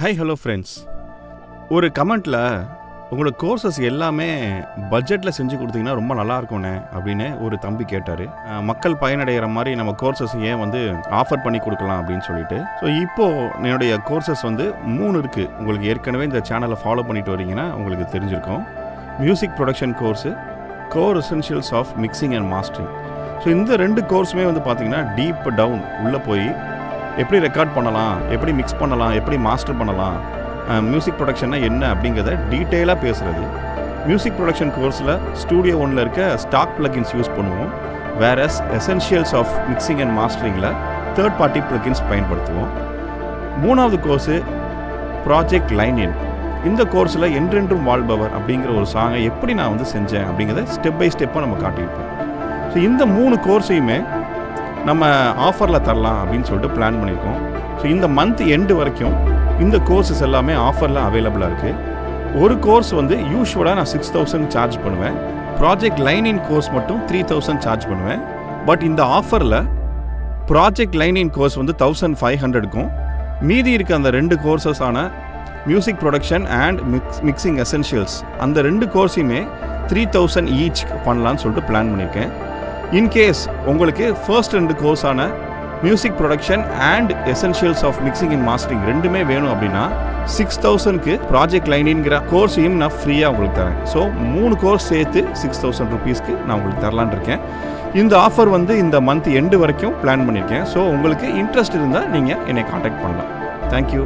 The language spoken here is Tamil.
Hi hello friends. ஒரு கமெண்ட்டில் உங்களோட கோர்சஸ் எல்லாமே பட்ஜெட்டில் செஞ்சு கொடுத்தீங்கன்னா ரொம்ப நல்லா இருக்கும்ண்ணே அப்படின்னு ஒரு தம்பி கேட்டார். மக்கள் பயனடைகிற மாதிரி நம்ம கோர்சஸ் ஏன் ஆஃபர் பண்ணி கொடுக்கலாம் அப்படின்னு சொல்லிட்டு. ஸோ இப்போது என்னுடைய கோர்சஸ் 3 இருக்குது. உங்களுக்கு ஏற்கனவே இந்த சேனலை ஃபாலோ பண்ணிட்டு வரீங்கன்னா உங்களுக்கு தெரிஞ்சிருக்கும். Music production course, core essentials of mixing and mastering. So இந்த 2 கோர்ஸுமே பார்த்தீங்கன்னா டீப் டவுன் உள்ளே போய் எப்படி ரெக்கார்ட் பண்ணலாம், எப்படி மிக்ஸ் பண்ணலாம், எப்படி மாஸ்டர் பண்ணலாம், மியூசிக் ப்ரொடக்ஷன்னா என்ன அப்படிங்கிறத டீட்டெயிலாக பேசுகிறது. மியூசிக் ப்ரொடக்ஷன் கோர்ஸில் ஸ்டூடியோ 1ல் இருக்க ஸ்டாக் ப்ளகின்ஸ் யூஸ் பண்ணுவோம். வேறஸ் எசென்ஷியல்ஸ் ஆஃப் மிக்சிங் அண்ட் மாஸ்டரிங்கில் தேர்ட் பார்ட்டி ப்ளகின்ஸ் பயன்படுத்துவோம். 3வது கோர்ஸு ப்ராஜெக்ட் லைன் இன். இந்த கோர்ஸில் என்றென்றும் வாழ்பவர் அப்படிங்கிற ஒரு சாங்கை எப்படி நான் செஞ்சேன் அப்படிங்கிறத ஸ்டெப் பை ஸ்டெப்பாக நம்ம காட்டியிருப்போம். ஸோ இந்த 3 கோர்ஸையுமே நம்ம ஆஃபரில் தரலாம் அப்படின்னு சொல்லிட்டு பிளான் பண்ணியிருக்கோம். ஸோ இந்த மந்த் எண்டு வரைக்கும் இந்த கோர்ஸஸ் எல்லாமே ஆஃபரில் அவைலபிளாக இருக்குது. ஒரு கோர்ஸ் யூஸ்வலாக நான் 6,000 சார்ஜ் பண்ணுவேன். ப்ராஜெக்ட் லைன் இன் கோர்ஸ் மட்டும் 3,000 சார்ஜ் பண்ணுவேன். பட் இந்த ஆஃபரில் ப்ராஜெக்ட் லைன் இன் கோர்ஸ் 1,500க்கும், மீதி இருக்க அந்த 2 கோர்ஸஸான music production and mixing essentials அந்த 2 கோர்ஸையுமே 3,000 ஈச் பண்ணலான்னு சொல்லிட்டு பிளான் பண்ணியிருக்கேன். இன்கேஸ் உங்களுக்கு ஃபர்ஸ்ட் 2 கோர்ஸான music production and essentials of mixing and mastering ரெண்டுமே வேணும் அப்படின்னா 6,000க்கு ப்ராஜெக்ட் லைனிங்கிற கோர்ஸையும் நான் ஃப்ரீயாக உங்களுக்கு தரேன். ஸோ 3 கோர்ஸ் சேர்த்து 6,000 ருபீஸ்க்கு நான் உங்களுக்கு தரலான் இருக்கேன். இந்த ஆஃபர் இந்த மந்த் எண்டு வரைக்கும் பிளான் பண்ணியிருக்கேன். ஸோ உங்களுக்கு இன்ட்ரெஸ்ட் இருந்தால் நீங்கள் என்னை காண்டாக்ட் பண்ணலாம். தேங்க்யூ.